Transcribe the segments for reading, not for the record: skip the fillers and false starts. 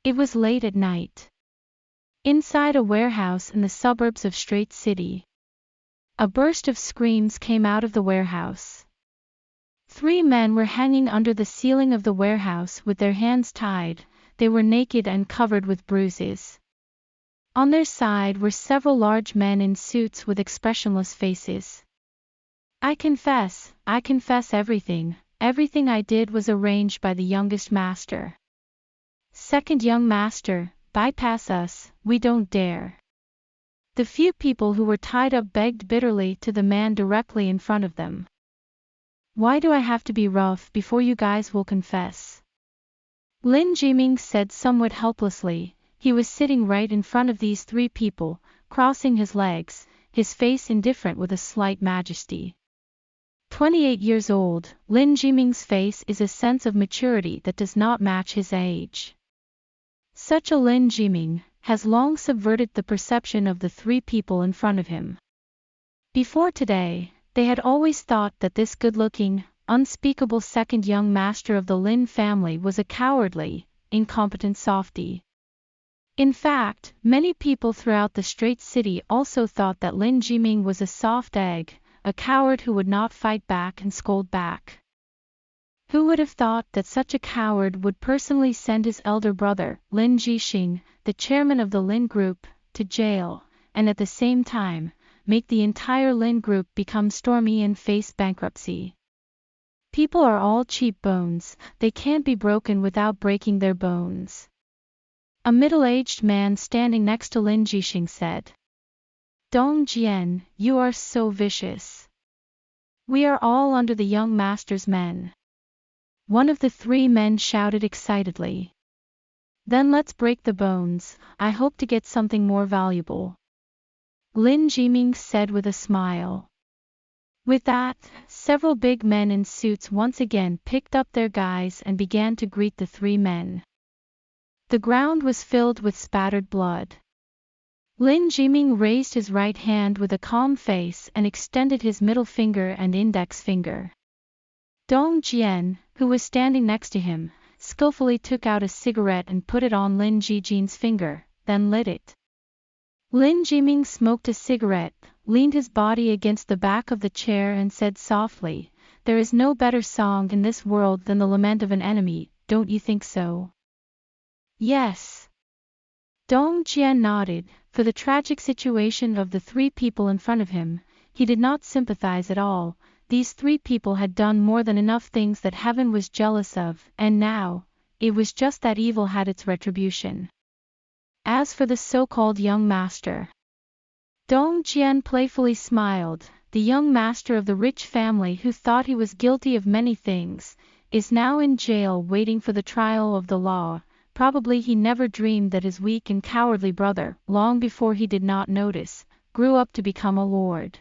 It was late at night. Inside a warehouse in the suburbs of Straight City. A burst of screams came out of the warehouse. 3 men were hanging under the ceiling of the warehouse with their hands tied. They were naked and covered with bruises. On their side were several large men in suits with expressionless faces. I confess everything. Everything I did was arranged by the youngest master. Second young master, bypass us, we don't dare. The few people who were tied up begged bitterly to the man directly in front of them. Why do I have to be rough before you guys will confess? Lin Zhijin said somewhat helplessly. He was sitting right in front of these 3 people, crossing his legs, his face indifferent with a slight majesty. 28 years old, Lin Zhijin's face is a sense of maturity that does not match his age. Such a Lin Zhijin has long subverted the perception of the 3 people in front of him. Before today, they had always thought that this good-looking, unspeakable second young master of the Lin family was a cowardly, incompetent softy. In fact, many people throughout the Straight City also thought that Lin Zhijin was a soft egg, a coward who would not fight back and scold back. Who would have thought that such a coward would personally send his elder brother, Lin Zhijin, the chairman of the Lin Group, to jail, and at the same time, make the entire Lin Group become stormy and face bankruptcy? People are all cheap bones, they can't be broken without breaking their bones. A middle-aged man standing next to Lin Zhijin said, Dong Jian, you are so vicious. We are all under the young master's men. One of the 3 men shouted excitedly. Then let's break the bones, I hope to get something more valuable. Lin Zhijin said with a smile. With that, several big men in suits once again picked up their guys and began to greet the 3 men. The ground was filled with spattered blood. Lin Zhijin raised his right hand with a calm face and extended his middle finger and index finger. Dong Jian, who was standing next to him, skillfully took out a cigarette and put it on Lin Zhijin's finger, then lit it. Lin Zhijin smoked a cigarette, leaned his body against the back of the chair and said softly, There is no better song in this world than the lament of an enemy, don't you think so? Yes. Dong Jian nodded. For the tragic situation of the 3 people in front of him, he did not sympathize at all. These 3 people had done more than enough things that heaven was jealous of, and now, it was just that evil had its retribution. As for the so-called young master, Dong Jian playfully smiled. The young master of the rich family who thought he was guilty of many things, is now in jail waiting for the trial of the law. Probably he never dreamed that his weak and cowardly brother, long before he did not notice, grew up to become a lord.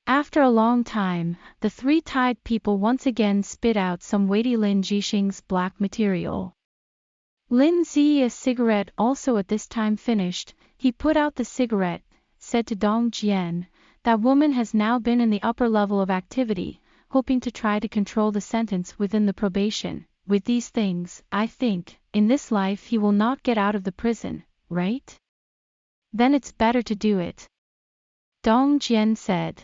After a long time, the 3 tied people once again spit out some weighty Lin Zhijin's black material. Lin Zhi's cigarette also at this time finished. He put out the cigarette, said to Dong Jian, That woman has now been in the upper level of activity, hoping to try to control the sentence within the probation. With these things, I think, in this life he will not get out of the prison, right? Then it's better to do it. Dong Jian said.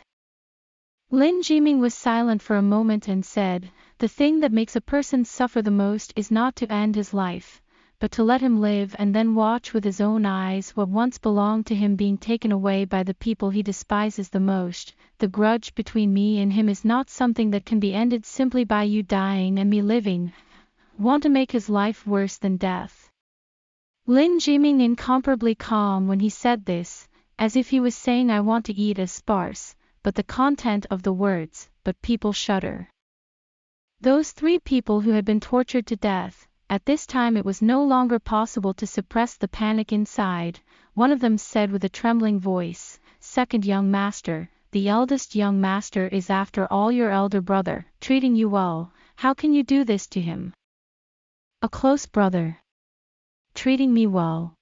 Lin Zhijin was silent for a moment and said, The thing that makes a person suffer the most is not to end his life, but to let him live and then watch with his own eyes what once belonged to him being taken away by the people he despises the most. The grudge between me and him is not something that can be ended simply by you dying and me living. Want to make his life worse than death. Lin Zhijin incomparably calm when he said this, as if he was saying I want to eat as sparse, but the content of the words, but people shudder. Those 3 people who had been tortured to death, at this time it was no longer possible to suppress the panic inside. One of them said with a trembling voice, Second young master, the eldest young master is after all your elder brother, treating you well, how can you do this to him? A close brother. Treating me well.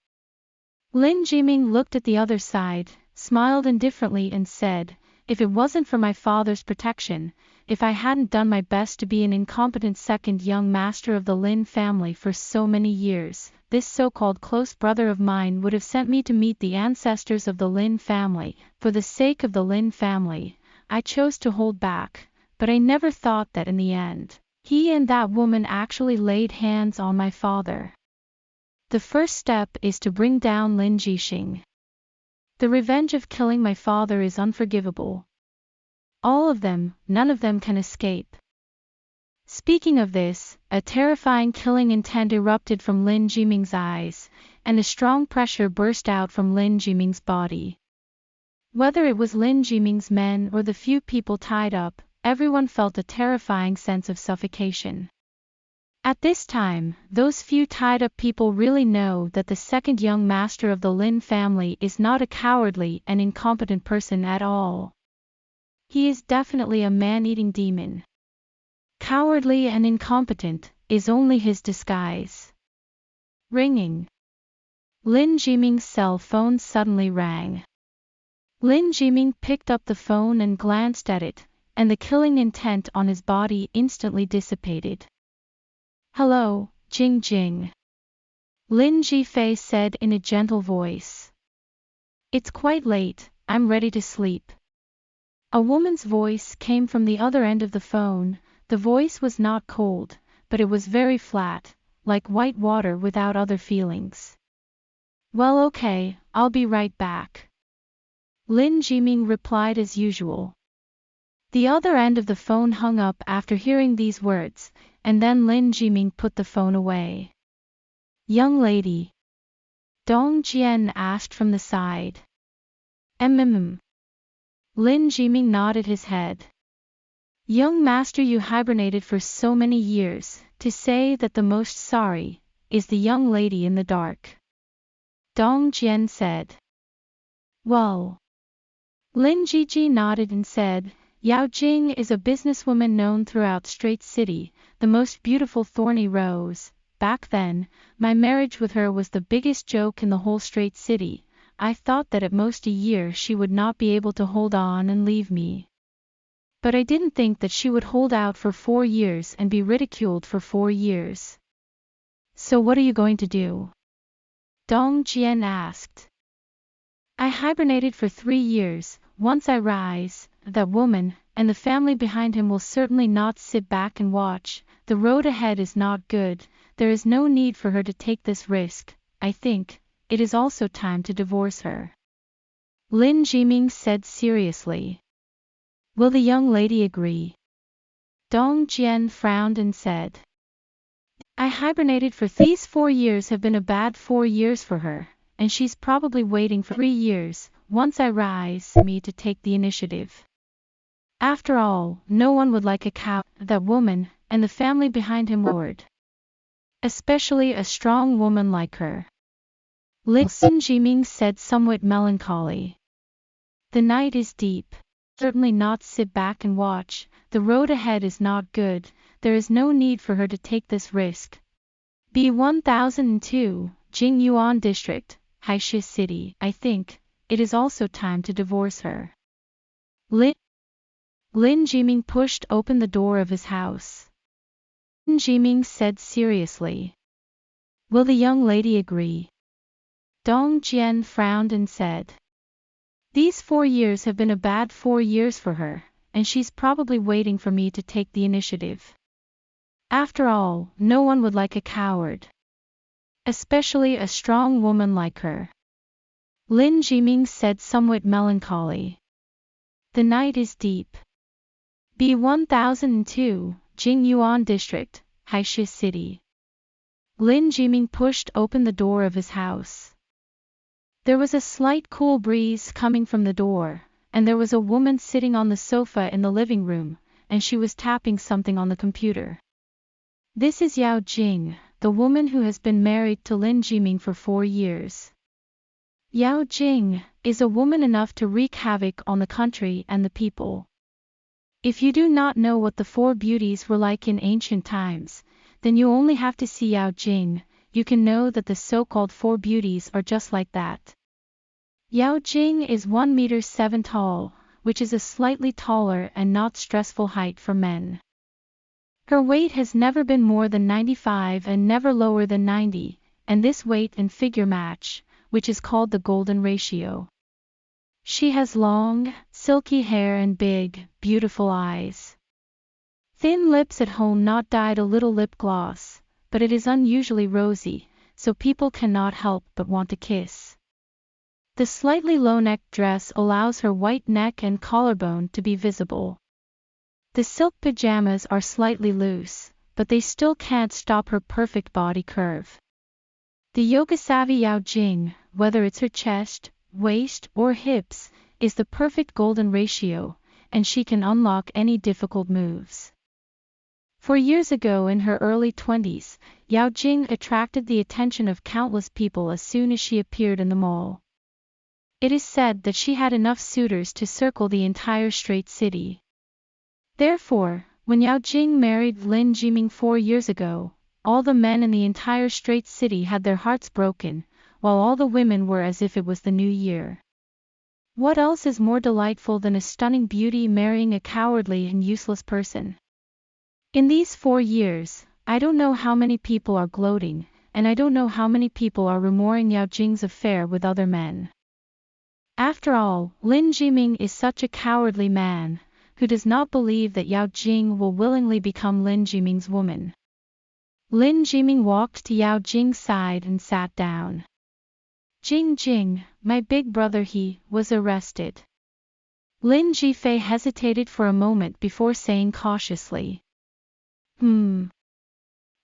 Lin Zhijin looked at the other side, smiled indifferently and said, If it wasn't for my father's protection, if I hadn't done my best to be an incompetent second young master of the Lin family for so many years, this so-called close brother of mine would have sent me to meet the ancestors of the Lin family. For the sake of the Lin family, I chose to hold back, but I never thought that in the end, he and that woman actually laid hands on my father. The first step is to bring down Lin Zhijin. The revenge of killing my father is unforgivable. All of them, none of them can escape. Speaking of this, a terrifying killing intent erupted from Lin Zhiming's eyes, and a strong pressure burst out from Lin Zhiming's body. Whether it was Lin Zhiming's men or the few people tied up, everyone felt a terrifying sense of suffocation. At this time, those few tied-up people really know that the second young master of the Lin family is not a cowardly and incompetent person at all. He is definitely a man-eating demon. Cowardly and incompetent is only his disguise. Ringing. Lin Zhiming's cell phone suddenly rang. Lin Zhiming picked up the phone and glanced at it, and the killing intent on his body instantly dissipated. "Hello, Jing Jing," Lin Zhifei said in a gentle voice. "It's quite late, I'm ready to sleep." A woman's voice came from the other end of the phone. The voice was not cold, but it was very flat, like white water without other feelings. "Well, okay, I'll be right back," Lin Zhiming replied as usual. The other end of the phone hung up after hearing these words, and then Lin Zhiming put the phone away. "Young lady?" Dong Jian asked from the side. Lin Zhiming nodded his head. "Young master, you hibernated for so many years, to say that the most sorry is the young lady in the dark," Dong Jian said. "Well." Lin Zhijin nodded and said, "Yao Jing is a businesswoman known throughout Straight City, the most beautiful thorny rose. Back then, my marriage with her was the biggest joke in the whole Straight City. I thought that at most a year she would not be able to hold on and leave me. But I didn't think that she would hold out for 4 years and be ridiculed for 4 years." "So what are you going to do?" Dong Jian asked. "I hibernated for 3 years. Once I rise, that woman and the family behind him will certainly not sit back and watch. The road ahead is not good. There is no need for her to take this risk. I think it is also time to divorce her," Lin Zhiming said seriously. "Will the young lady agree?" Dong Jian frowned and said, "I hibernated for these 4 years have been a bad 4 years for her, and she's probably waiting for 3 years, once I rise, me to take the initiative. After all, no one would like a cow, that woman, and the family behind him would. Especially a strong woman like her," Lin Zhiming said somewhat melancholy. "The night is deep. Certainly not sit back and watch. The road ahead is not good. There is no need for her to take this risk. B1002, Jingyuan District, Haishi City. I think it is also time to divorce her." Lin Zhiming pushed open the door of his house. Lin Zhiming said seriously, "Will the young lady agree?" Dong Jian frowned and said, "These 4 years have been a bad 4 years for her, and she's probably waiting for me to take the initiative. After all, no one would like a coward. Especially a strong woman like her." Lin Zhiming said somewhat melancholy. "The night is deep. B1002, Jingyuan District, Haishi City." Lin Zhiming pushed open the door of his house. There was a slight cool breeze coming from the door, and there was a woman sitting on the sofa in the living room, and she was tapping something on the computer. This is Yao Jing, the woman who has been married to Lin Zhiming for 4 years. Yao Jing is a woman enough to wreak havoc on the country and the people. If you do not know what the 4 beauties were like in ancient times, then you only have to see Yao Jing. You can know that the so-called 4 beauties are just like that. Yao Jing is 1.7 meters tall, which is a slightly taller and not stressful height for men. Her weight has never been more than 95 and never lower than 90, and this weight and figure match, which is called the golden ratio. She has long, silky hair and big, beautiful eyes. Thin lips at home, not dyed a little lip gloss, but it is unusually rosy, so people cannot help but want to kiss. The slightly low-necked dress allows her white neck and collarbone to be visible. The silk pajamas are slightly loose, but they still can't stop her perfect body curve. The yoga-savvy Yao Jing, whether it's her chest, waist, or hips, is the perfect golden ratio, and she can unlock any difficult moves. 4 years ago, in her early 20s, Yao Jing attracted the attention of countless people as soon as she appeared in the mall. It is said that she had enough suitors to circle the entire Straight City. Therefore, when Yao Jing married Lin Zhijin 4 years ago, all the men in the entire Straight City had their hearts broken, while all the women were as if it was the new year. What else is more delightful than a stunning beauty marrying a cowardly and useless person? In these 4 years, I don't know how many people are gloating, and I don't know how many people are rumoring Yao Jing's affair with other men. After all, Lin Zhijin is such a cowardly man, who does not believe that Yao Jing will willingly become Lin Zhijin's woman. Lin Zhijin walked to Yao Jing's side and sat down. Jing, my big brother, he was arrested. Lin Zhifei hesitated for a moment before saying cautiously.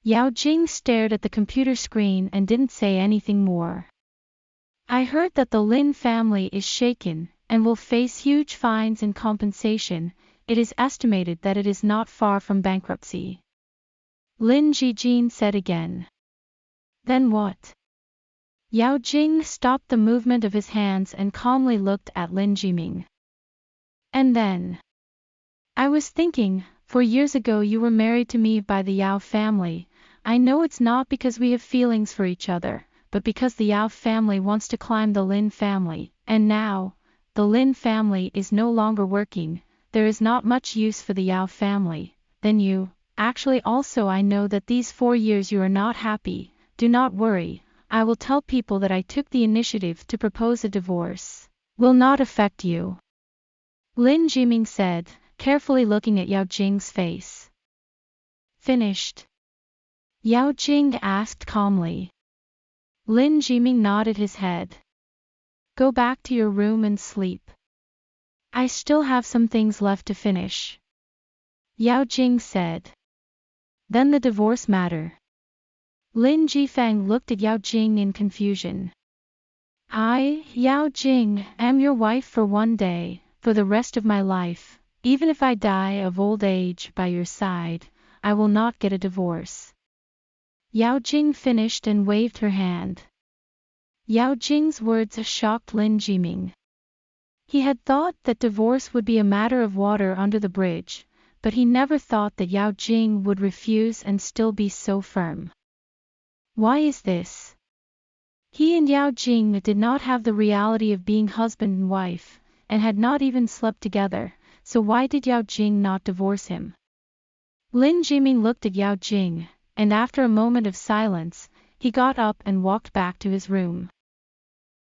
Yao Jing stared at the computer screen and didn't say anything more. I heard that the Lin family is shaken, and will face huge fines and compensation. It is estimated that it is not far from bankruptcy. Lin Zhijin said again. Then what? Yao Jing stopped the movement of his hands and calmly looked at Lin Zhijin. And then? I was thinking, 4 years ago you were married to me by the Yao family. I know it's not because we have feelings for each other, but because the Yao family wants to climb the Lin family, and now, the Lin family is no longer working, there is not much use for the Yao family. Then you, actually also I know that these 4 years you are not happy. Do not worry, I will tell people that I took the initiative to propose a divorce. Will not affect you. Lin Zhijin said, carefully looking at Yao Jing's face. Finished? Yao Jing asked calmly. Lin Zhijin nodded his head. Go back to your room and sleep. I still have some things left to finish. Yao Jing said. Then the divorce matter. Lin Zhifeng looked at Yao Jing in confusion. I, Yao Jing, am your wife for 1 day, for the rest of my life. Even if I die of old age by your side, I will not get a divorce. Yao Jing finished and waved her hand. Yao Jing's words shocked Lin Zhijin. He had thought that divorce would be a matter of water under the bridge, but he never thought that Yao Jing would refuse and still be so firm. Why is this? He and Yao Jing did not have the reality of being husband and wife, and had not even slept together, so why did Yao Jing not divorce him? Lin Zhijin looked at Yao Jing, and after a moment of silence, he got up and walked back to his room.